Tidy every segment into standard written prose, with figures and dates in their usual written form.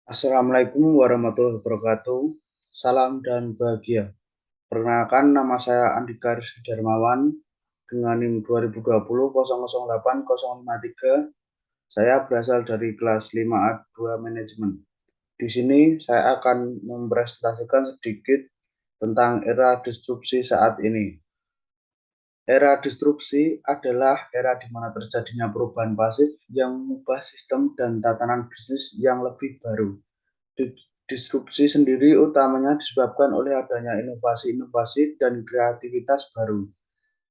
Assalamualaikum warahmatullahi wabarakatuh. Salam dan bahagia. Perkenalkan, nama saya Andika Rizky Darmawan dengan NIM 2020 008053. Saya berasal dari kelas 5A2 Manajemen. Di sini saya akan mempresentasikan sedikit tentang era disrupsi saat ini. Era disrupsi adalah era di mana terjadinya perubahan pasif yang mengubah sistem dan tatanan bisnis yang lebih baru. Disrupsi sendiri utamanya disebabkan oleh adanya inovasi-inovasi dan kreativitas baru.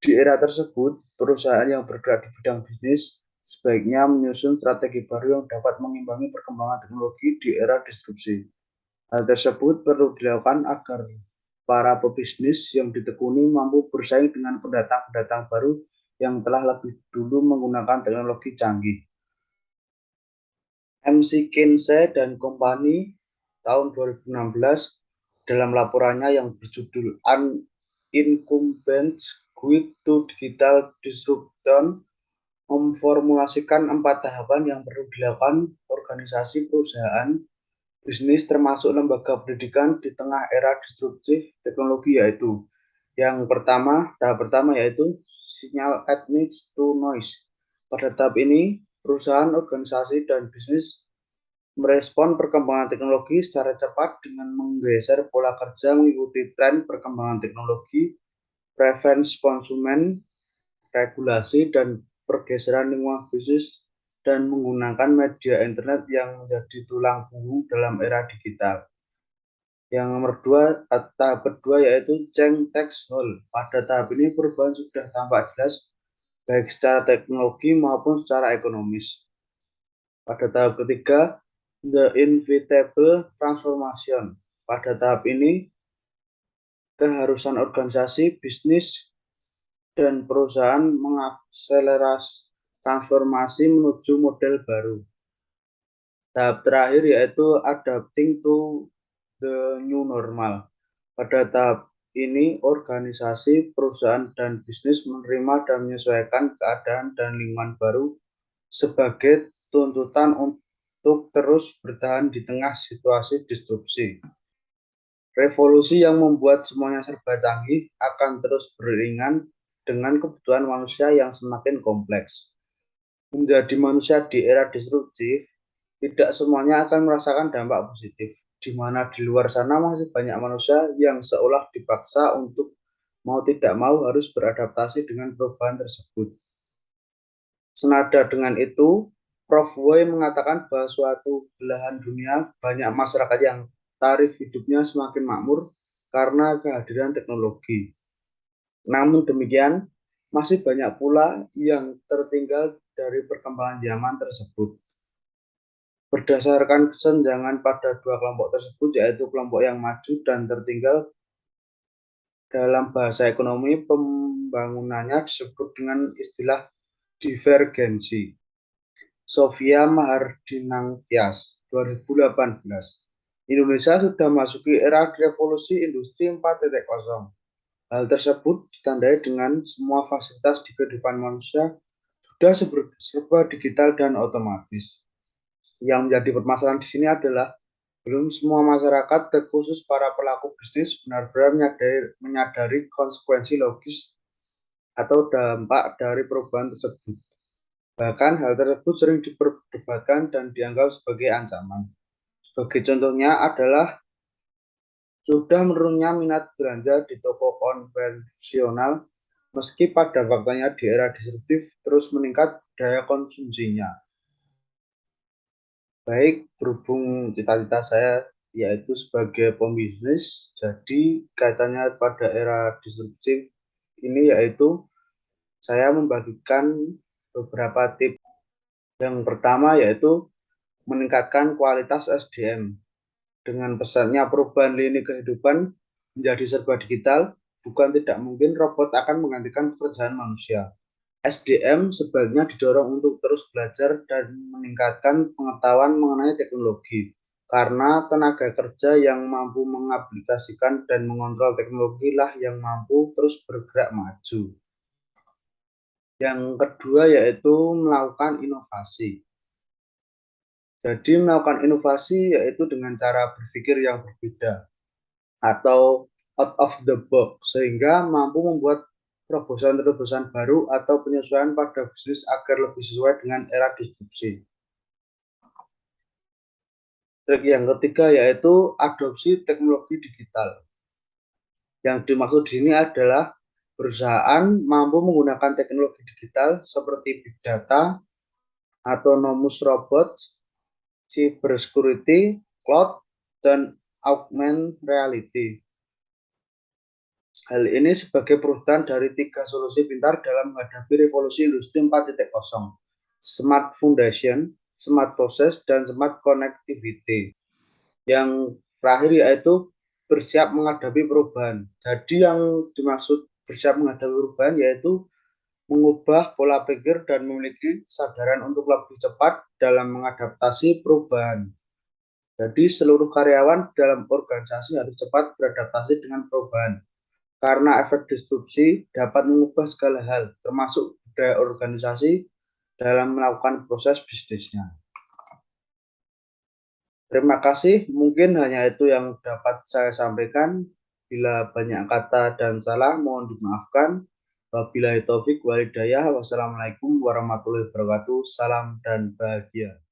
Di era tersebut, perusahaan yang bergerak di bidang bisnis sebaiknya menyusun strategi baru yang dapat mengimbangi perkembangan teknologi di era disrupsi. Hal tersebut perlu dilakukan agar para pebisnis yang ditekuni mampu bersaing dengan pendatang-pendatang baru yang telah lebih dulu menggunakan teknologi canggih. McKinsey dan Company tahun 2016 dalam laporannya yang berjudul Incumbents Guide to Digital Disruption memformulasikan 4 tahapan yang perlu dilakukan organisasi perusahaan bisnis termasuk lembaga pendidikan di tengah era disruptif teknologi, yaitu tahap pertama yaitu sinyal admits to noise. Pada tahap ini, perusahaan, organisasi, dan bisnis merespon perkembangan teknologi secara cepat dengan menggeser pola kerja mengikuti tren perkembangan teknologi, preferensi konsumen, regulasi, dan pergeseran lingkungan bisnis, dan menggunakan media internet yang menjadi tulang punggung dalam era digital. Yang nomor dua, tahap kedua yaitu change takes hold. Pada tahap ini perubahan sudah tampak jelas baik secara teknologi maupun secara ekonomis. Pada tahap ketiga, the inevitable transformation. Pada tahap ini, keharusan organisasi, bisnis, dan perusahaan mengakselerasi transformasi menuju model baru. Tahap terakhir yaitu adapting to the new normal. Pada tahap ini, organisasi, perusahaan, dan bisnis menerima dan menyesuaikan keadaan dan lingkungan baru sebagai tuntutan untuk terus bertahan di tengah situasi disrupsi. Revolusi yang membuat semuanya serba canggih akan terus beriringan dengan kebutuhan manusia yang semakin kompleks. Menjadi manusia di era disruptif, tidak semuanya akan merasakan dampak positif, di mana di luar sana masih banyak manusia yang seolah dipaksa untuk mau tidak mau harus beradaptasi dengan perubahan tersebut. Senada dengan itu, Prof. Woi mengatakan bahwa suatu belahan dunia banyak masyarakat yang taraf hidupnya semakin makmur karena kehadiran teknologi. Namun demikian, masih banyak pula yang tertinggal dari perkembangan zaman tersebut. Berdasarkan kesenjangan pada dua kelompok tersebut, yaitu kelompok yang maju dan tertinggal, dalam bahasa ekonomi pembangunannya disebut dengan istilah divergensi. Sofia Mahardinantias, 2018. Indonesia sudah memasuki era revolusi industri 4.0. Hal tersebut ditandai dengan semua fasilitas di kehidupan manusia sudah serba digital dan otomatis. Yang menjadi permasalahan di sini adalah belum semua masyarakat, terkhusus para pelaku bisnis, benar-benar menyadari konsekuensi logis atau dampak dari perubahan tersebut. Bahkan hal tersebut sering diperdebatkan dan dianggap sebagai ancaman. Sebagai contohnya adalah sudah menurunnya minat belanja di toko konvensional, meski pada faktanya di era disruptif terus meningkat daya konsumsinya. Baik, berhubung cita-cita saya yaitu sebagai pembisnis, jadi kaitannya pada era disruptif ini yaitu saya membagikan beberapa tips. Yang pertama yaitu meningkatkan kualitas SDM. Dengan pesatnya perubahan lini kehidupan menjadi serba digital, bukan tidak mungkin robot akan menggantikan pekerjaan manusia. SDM sebaiknya didorong untuk terus belajar dan meningkatkan pengetahuan mengenai teknologi, karena tenaga kerja yang mampu mengaplikasikan dan mengontrol teknologi lah yang mampu terus bergerak maju. Yang kedua yaitu melakukan inovasi. Jadi melakukan inovasi yaitu dengan cara berpikir yang berbeda atau out of the box sehingga mampu membuat terobosan-terobosan baru atau penyesuaian pada bisnis agar lebih sesuai dengan era disrupsi. Trik yang ketiga yaitu adopsi teknologi digital. Yang dimaksud di sini adalah perusahaan mampu menggunakan teknologi digital seperti big data, autonomous robots, cybersecurity, cloud, dan augmented reality. Hal ini sebagai perusahaan dari 3 solusi pintar dalam menghadapi revolusi industri 4.0, smart foundation, smart process, dan smart connectivity. Yang terakhir yaitu bersiap menghadapi perubahan. Jadi yang dimaksud bersiap menghadapi perubahan yaitu mengubah pola pikir dan memiliki kesadaran untuk lebih cepat dalam mengadaptasi perubahan. Jadi seluruh karyawan dalam organisasi harus cepat beradaptasi dengan perubahan. Karena efek disrupsi dapat mengubah segala hal, termasuk budaya organisasi dalam melakukan proses bisnisnya. Terima kasih, mungkin hanya itu yang dapat saya sampaikan. Bila banyak kata dan salah, mohon dimaafkan. Wabillahi taufik walhidayah. Wassalamualaikum warahmatullahi wabarakatuh. Salam dan bahagia.